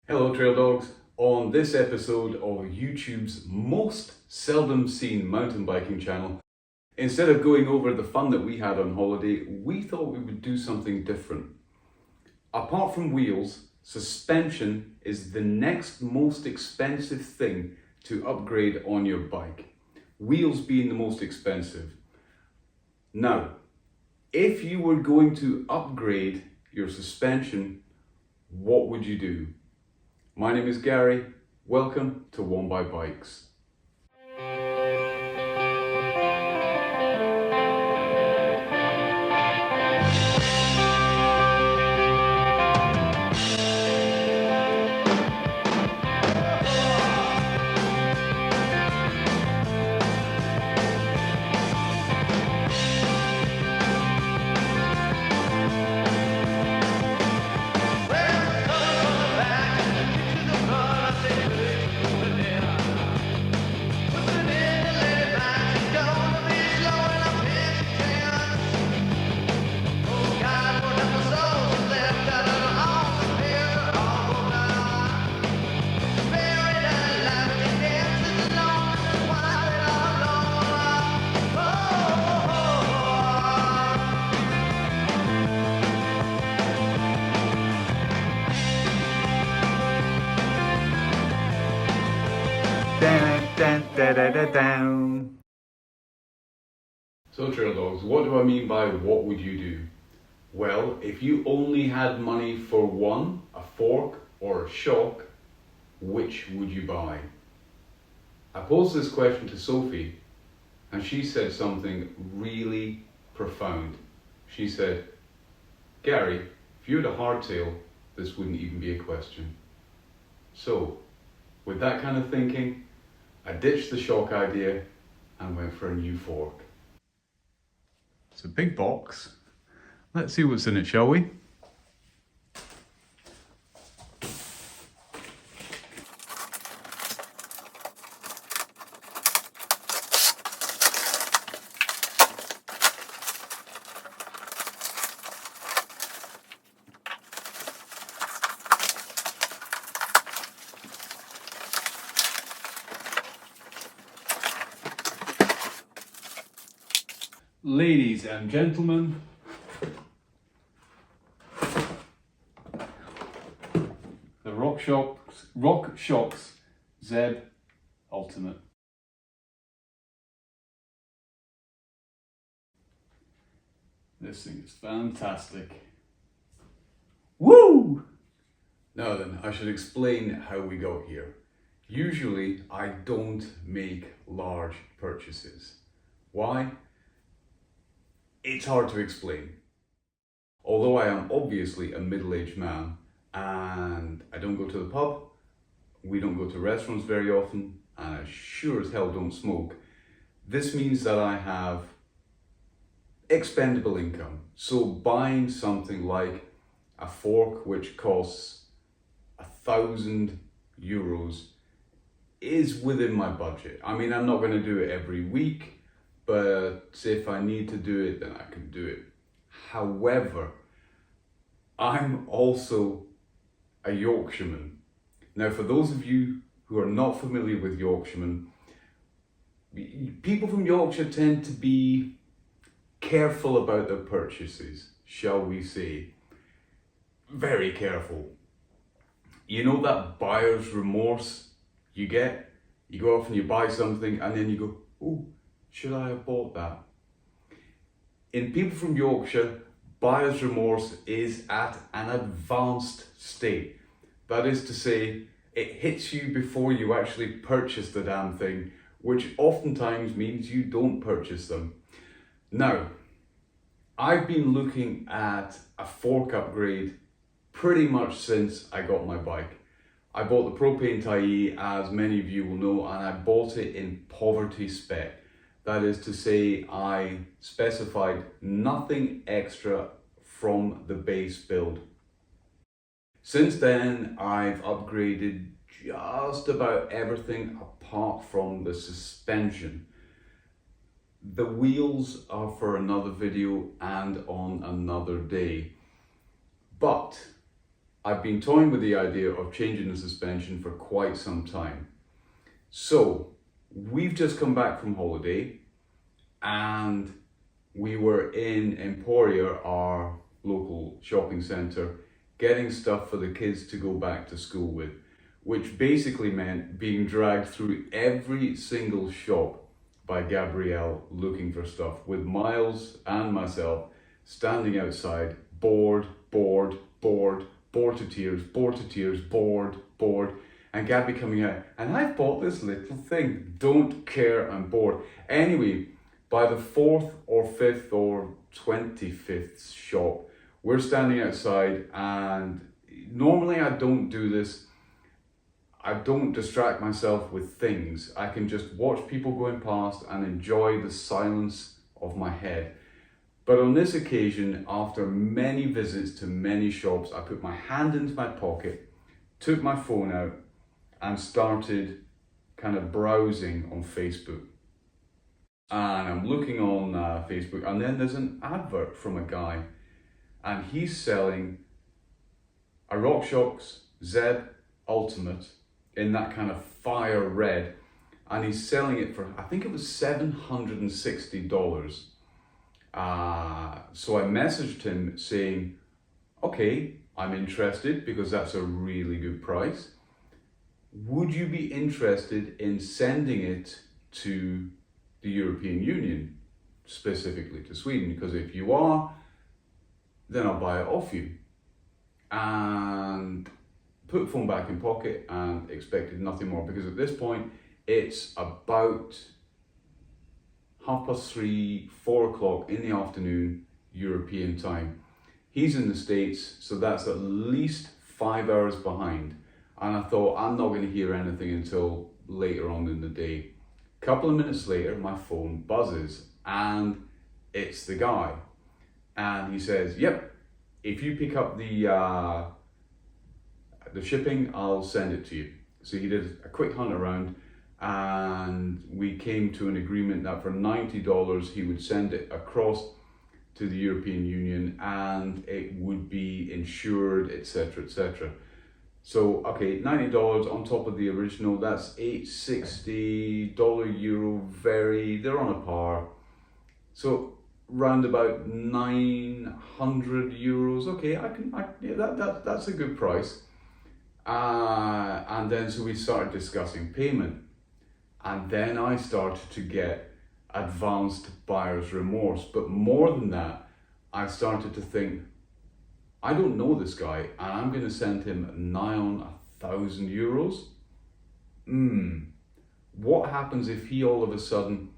Hello Trail Dogs. On this episode of YouTube's most seldom seen mountain biking channel, instead of going over the fun that we had on holiday, we thought we would do something different. Apart from wheels, suspension is the next most expensive thing to upgrade on your bike. Wheels being the most expensive. Now, if you were going to upgrade your suspension, what would you do? My name is Gary. Welcome to One by Bikes. So Trail Dogs, what do I mean by what would you do? Well, if you only had money for one, a fork or a shock, which would you buy? I posed this question to Sophie and she said something really profound. She said, Gary, if you had a hardtail, this wouldn't even be a question. So, with that kind of thinking, I ditched the shock idea and went for a new fork. It's a big box. Let's see what's in it, shall we? Ladies and gentlemen, the RockShox Zeb Ultimate. This thing is fantastic. Woo! Now then, I should explain how we got here. Usually, I don't make large purchases. Why? It's hard to explain. Although I am obviously a middle-aged man and I don't go to the pub, we don't go to restaurants very often, and I sure as hell don't smoke, this means that I have expendable income. So buying something like a fork which costs €1,000 is within my budget. I mean, I'm not going to do it every week, but if I need to do it, then I can do it. However, I'm also a Yorkshireman. Now, for those of you who are not familiar with Yorkshiremen, people from Yorkshire tend to be careful about their purchases, shall we say. Very careful. You know that buyer's remorse you get? You go off and you buy something and then you go, oh, should I have bought that? In people from Yorkshire, buyer's remorse is at an advanced state. That is to say, it hits you before you actually purchase the damn thing, which oftentimes means you don't purchase them. Now, I've been looking at a fork upgrade pretty much since I got my bike. I bought the Propane Tyee, as many of you will know, and I bought it in poverty spec. That is to say, I specified nothing extra from the base build. Since then, I've upgraded just about everything apart from the suspension. The wheels are for another video and on another day. But I've been toying with the idea of changing the suspension for quite some time. So we've just come back from holiday and we were in Emporia, our local shopping centre, getting stuff for the kids to go back to school with, which basically meant being dragged through every single shop by Gabrielle looking for stuff, with Miles and myself standing outside, bored to tears, bored, and Gabby coming out, and I've bought this little thing, don't care, I'm bored. Anyway, by the 4th or 5th or 25th shop, we're standing outside, and normally I don't do this. I don't distract myself with things. I can just watch people going past and enjoy the silence of my head. But on this occasion, after many visits to many shops, I put my hand into my pocket, took my phone out, and started kind of browsing on Facebook. And I'm looking on Facebook, and then there's an advert from a guy, and he's selling a RockShox Zeb Ultimate in that kind of fire red, and he's selling it for, I think it was $760. So I messaged him saying, okay, I'm interested because that's a really good price. Would you be interested in sending it to the European Union, specifically to Sweden? Because if you are, then I'll buy it off you. And put the phone back in pocket and expected nothing more, because at this point it's about 3:30, 4 o'clock in the afternoon European time. He's in the States, so that's at least 5 hours behind. And I thought, I'm not going to hear anything until later on in the day. A couple of minutes later, my phone buzzes and it's the guy. And he says, yep, if you pick up the shipping, I'll send it to you. So he did a quick hunt around, and we came to an agreement that for $90 he would send it across to the European Union and it would be insured, etc., etc. So okay, $90 on top of the original, that's $860 euro, they're on a par. So round about 900 euros. Okay, that's a good price. And then so we started discussing payment, and then I started to get advanced buyer's remorse. But more than that, I started to think, I don't know this guy, and I'm going to send him nigh on 1,000 euros. What happens if he all of a sudden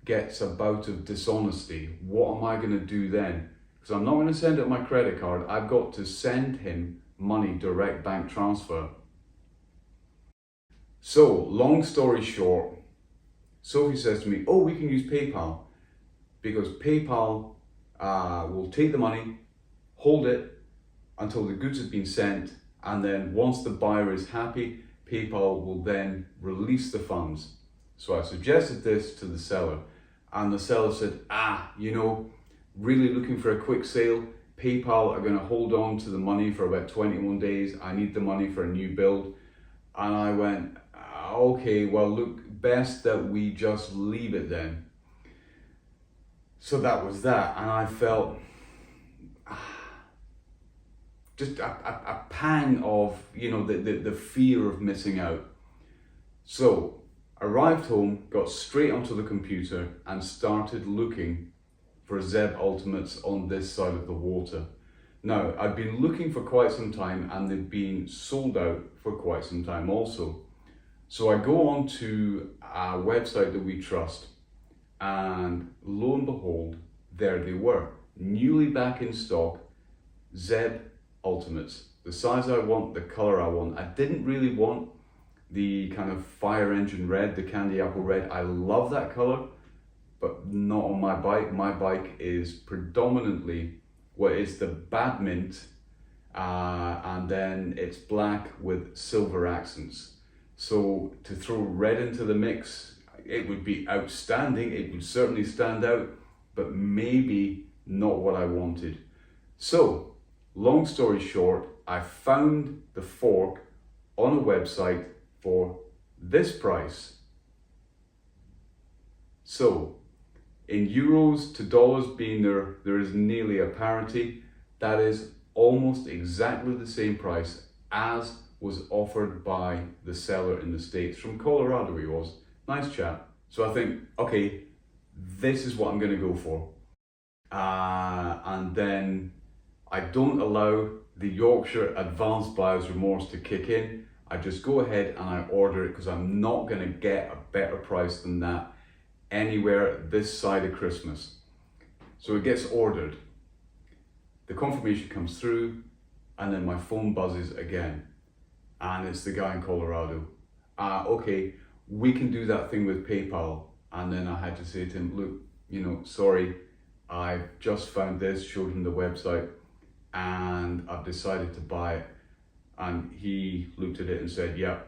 gets a bout of dishonesty? What am I going to do then? Because I'm not going to send it my credit card. I've got to send him money, direct bank transfer. So, long story short, Sophie says to me, oh, we can use PayPal, because PayPal will take the money, hold it until the goods have been sent, and then once the buyer is happy, PayPal will then release the funds. So I suggested this to the seller, and the seller said, really looking for a quick sale, PayPal are going to hold on to the money for about 21 days. I need the money for a new build. And I went, okay, well, look, best that we just leave it then. So that was that. And I felt just a pang of, the fear of missing out. So arrived home, got straight onto the computer and started looking for Zeb Ultimates on this side of the water. Now, I've been looking for quite some time, and they've been sold out for quite some time also. So I go on to a website that we trust, and lo and behold, there they were, newly back in stock, Zeb Ultimates. The size I want, the color I want. I didn't really want the kind of fire engine red, the candy apple red. I love that color, but not on my bike. My bike is predominantly the badmint, and then it's black with silver accents. So to throw red into the mix, it would be outstanding. It would certainly stand out, but maybe not what I wanted. So, long story short, I found the fork on a website for this price. So, in euros to dollars being there is nearly a parity. That is almost exactly the same price as was offered by the seller in the States. From Colorado he was. Nice chap. So I think, okay, this is what I'm going to go for. And then I don't allow the Yorkshire advanced buyer's remorse to kick in. I just go ahead and I order it because I'm not going to get a better price than that anywhere this side of Christmas. So it gets ordered. The confirmation comes through and then my phone buzzes again. And it's the guy in Colorado. Okay, we can do that thing with PayPal. And then I had to say to him, look, sorry, I've just found this, showed him the website, and I've decided to buy it. And he looked at it and said, yeah,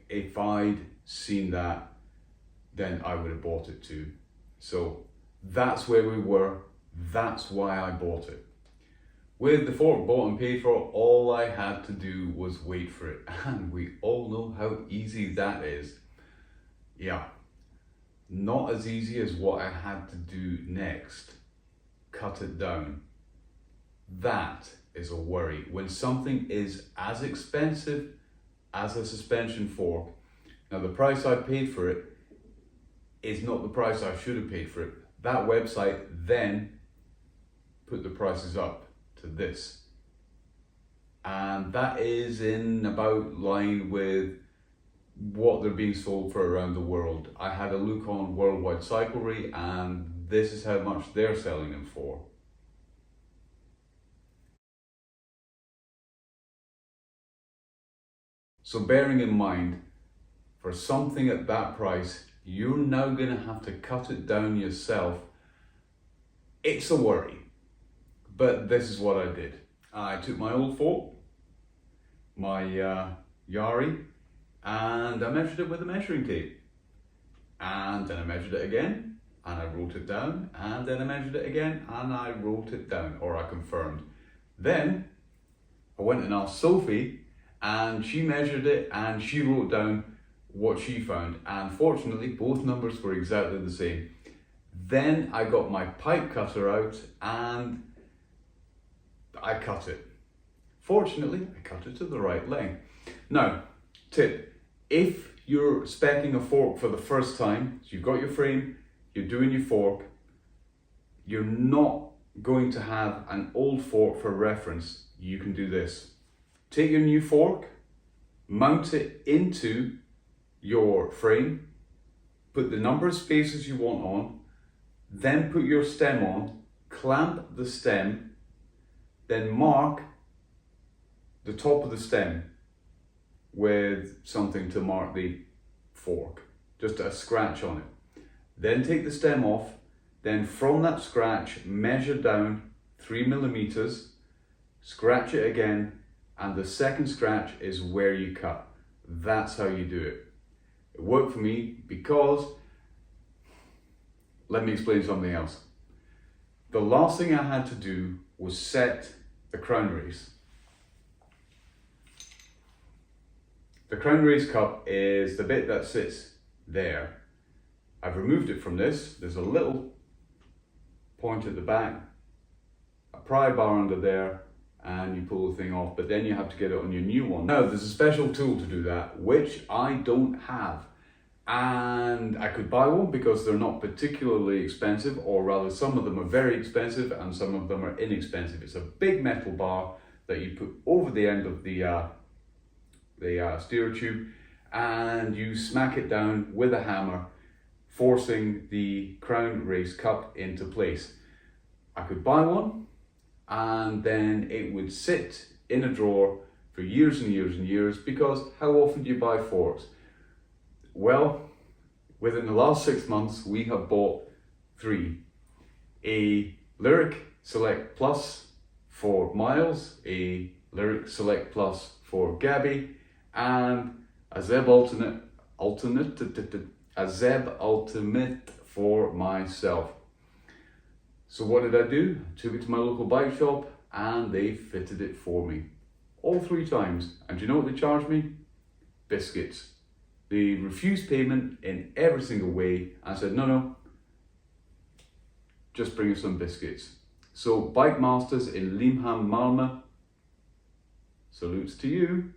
if I'd seen that, then I would have bought it too. So that's where we were. That's why I bought it. With the fork bought and paid for, all I had to do was wait for it. And we all know how easy that is. Yeah, not as easy as what I had to do next. Cut it down. That is a worry. When something is as expensive as a suspension fork, now the price I paid for it is not the price I should have paid for it. That website then put the prices up to this. And that is in about line with what they're being sold for around the world. I had a look on Worldwide Cyclery and this is how much they're selling them for. So bearing in mind, for something at that price, you're now going to have to cut it down yourself. It's a worry, but this is what I did. I took my old fork, my Yari, and I measured it with a measuring tape. And then I measured it again, and I wrote it down, and then I measured it again, and I wrote it down, or I confirmed. Then I went and asked Sophie, and she measured it, and she wrote down what she found, and fortunately both numbers were exactly the same. Then I got my pipe cutter out and I cut it. Fortunately, I cut it to the right length. Now, tip, if you're speccing a fork for the first time, so you've got your frame, you're doing your fork, you're not going to have an old fork for reference, you can do this. Take your new fork, mount it into your frame, put the number of spaces you want on, then put your stem on, clamp the stem, then mark the top of the stem with something to mark the fork, just a scratch on it. Then take the stem off, then from that scratch measure down 3 millimeters, scratch it again, and the second scratch is where you cut. That's how you do it. It worked for me because, let me explain something else. The last thing I had to do was set the crown race. The crown race cup is the bit that sits there. I've removed it from this. There's a little point at the back, a pry bar under there, and you pull the thing off, but then you have to get it on your new one. Now, there's a special tool to do that, which I don't have. And I could buy one because they're not particularly expensive, or rather some of them are very expensive and some of them are inexpensive. It's a big metal bar that you put over the end of the steer tube, and you smack it down with a hammer, forcing the crown race cup into place. I could buy one, and then it would sit in a drawer for years and years and years, because how often do you buy forks? Well, within the last 6 months, we have bought 3. A Lyric Select Plus for Miles, a Lyric Select Plus for Gabby, and a Zeb Ultimate for myself. So what did I do? I took it to my local bike shop and they fitted it for me. all 3 times. And do you know what they charged me? Biscuits. They refused payment in every single way. I said, no, just bring us some biscuits. So Bike Masters in Limhamn, Malmö, salutes to you.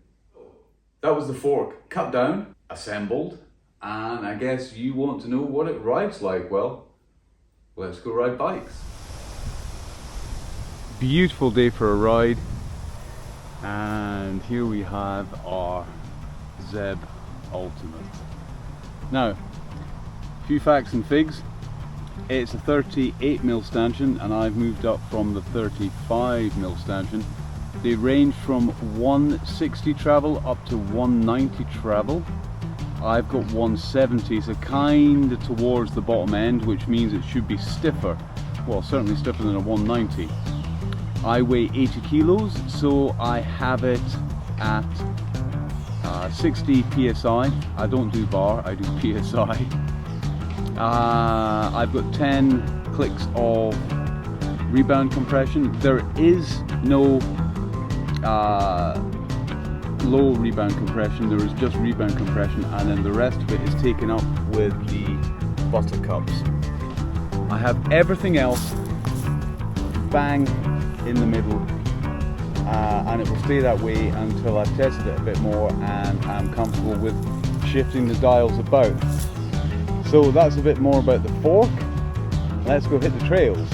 That was the fork, cut down, assembled, and I guess you want to know what it rides like. Well, let's go ride bikes. Beautiful day for a ride, and here we have our Zeb Ultimate. Now, a few facts and figs. It's a 38mm stanchion and I've moved up from the 35mm stanchion. They range from 160 travel up to 190 travel. I've got 170, so kind of towards the bottom end, which means it should be stiffer. Well, certainly stiffer than a 190. I weigh 80 kilos, so I have it at 60 psi. I don't do bar, I do psi. I've got 10 clicks of rebound compression. There is no low rebound compression, there is just rebound compression, and then the rest of it is taken up with the buttercups. I have everything else bang in the middle, and it will stay that way until I've tested it a bit more and I'm comfortable with shifting the dials about. So that's a bit more about the fork. Let's go hit the trails.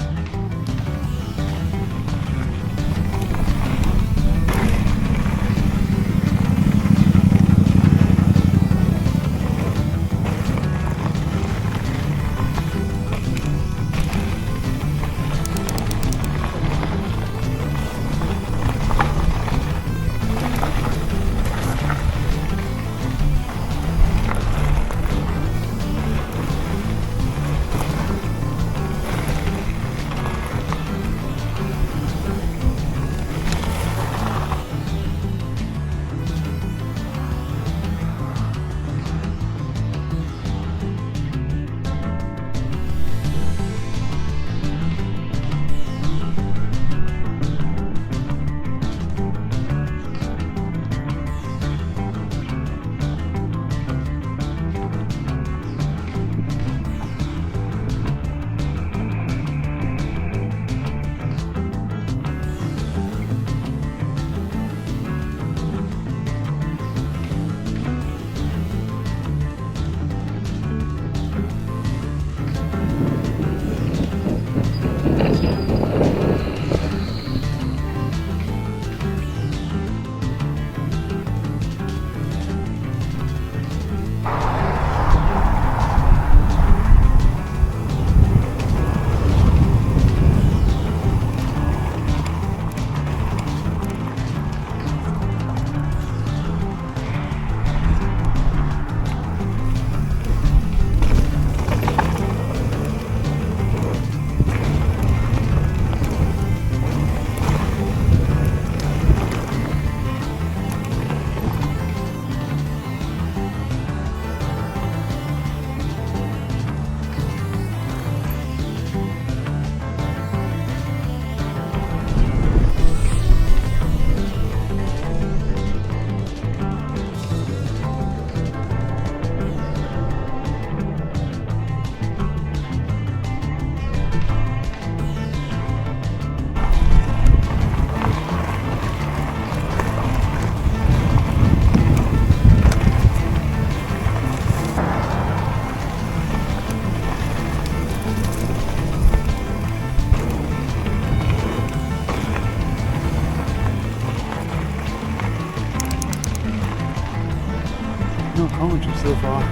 No commentary so far,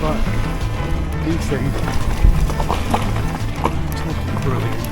but these things totally brilliant.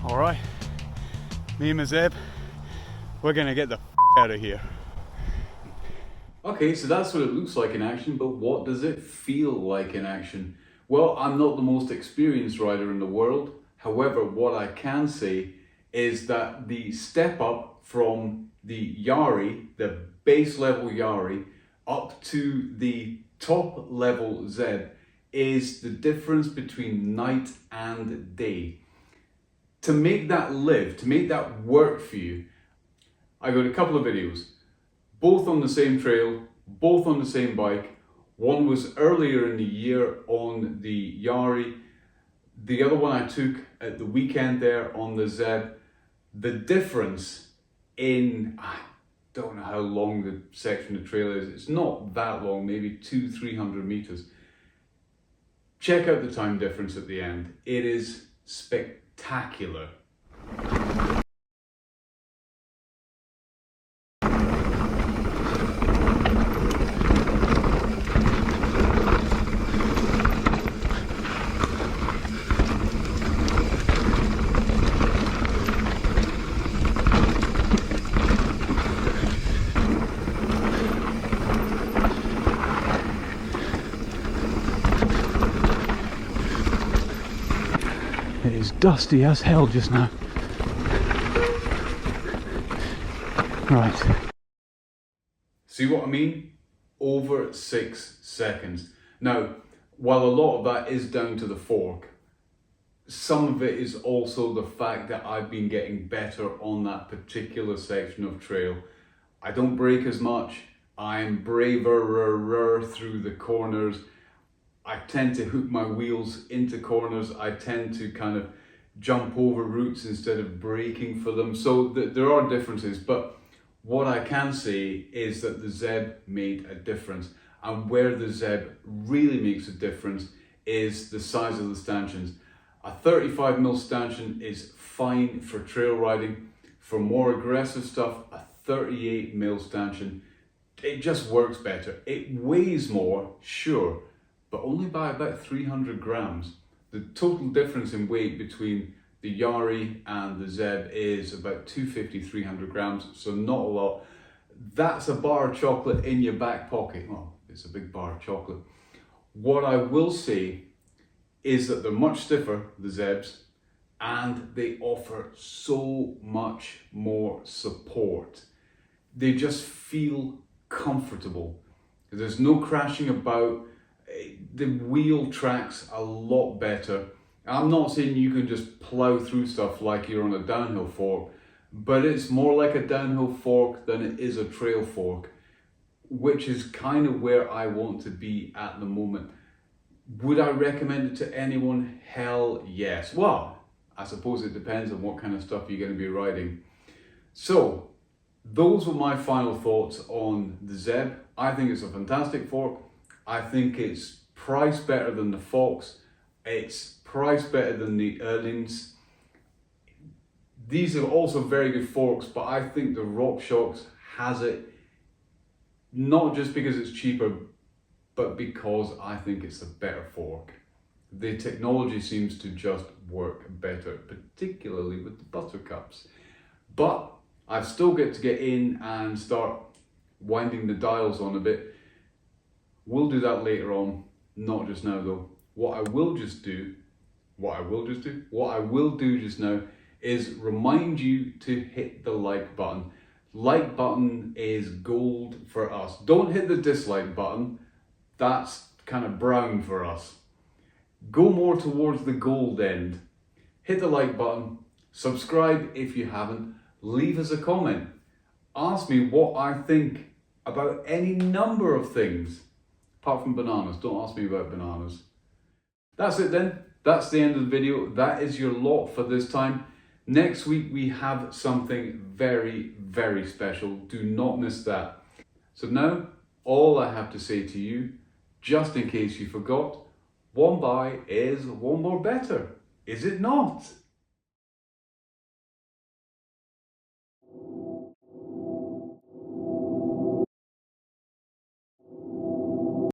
All right, me and my Zeb, we're gonna get the out of here. Okay, so that's what it looks like in action, but what does it feel like in action? Well, I'm not the most experienced rider in the world. However, what I can say is that the step up from the Yari, the base level Yari, up to the top level Zeb is the difference between night and day. To make that live, to make that work for you, I got a couple of videos, both on the same trail, both on the same bike. One was earlier in the year on the Yari. The other one I took at the weekend there on the Zeb. The difference in, I don't know how long the section of trail is. It's not that long, maybe 200-300 meters. Check out the time difference at the end. It is spectacular. It is dusty as hell just now. Right. See what I mean? Over 6 seconds. Now, while a lot of that is down to the fork, some of it is also the fact that I've been getting better on that particular section of trail. I don't brake as much. I'm braver through the corners. I tend to hook my wheels into corners. I tend to kind of jump over roots instead of braking for them. So there are differences, but what I can say is that the Zeb made a difference. And where the Zeb really makes a difference is the size of the stanchions. A 35mm stanchion is fine for trail riding. For more aggressive stuff, a 38mm stanchion, it just works better. It weighs more, sure, but only by about 300 grams. The total difference in weight between the Yari and the Zeb is about 250-300 grams, so not a lot. That's a bar of chocolate in your back pocket. Well, it's a big bar of chocolate. What I will say is that they're much stiffer, the Zebs, and they offer so much more support. They just feel comfortable. There's no crashing about. The wheel tracks a lot better. I'm not saying you can just plow through stuff like you're on a downhill fork, but it's more like a downhill fork than it is a trail fork, which is kind of where I want to be at the moment. Would I recommend it to anyone? Hell yes. Well, I suppose it depends on what kind of stuff you're going to be riding. So, those were my final thoughts on the Zeb. I think it's a fantastic fork. I think it's priced better than the Fox. It's priced better than the Erlings. These are also very good forks, but I think the RockShox has it, not just because it's cheaper, but because I think it's a better fork. The technology seems to just work better, particularly with the buttercups. But I've still got to get in and start winding the dials on a bit. We'll do that later on, not just now though. What I will do just now is remind you to hit the like button. Like button is gold for us. Don't hit the dislike button. That's kind of brown for us. Go more towards the gold end. Hit the like button. Subscribe if you haven't. Leave us a comment. Ask me what I think about any number of things. Apart from bananas. Don't ask me about bananas. That's it then. That's the end of the video. That is your lot for this time. Next week we have something very, very special. Do not miss that. So now, all I have to say to you, just in case you forgot, one buy is one more better. Is it not?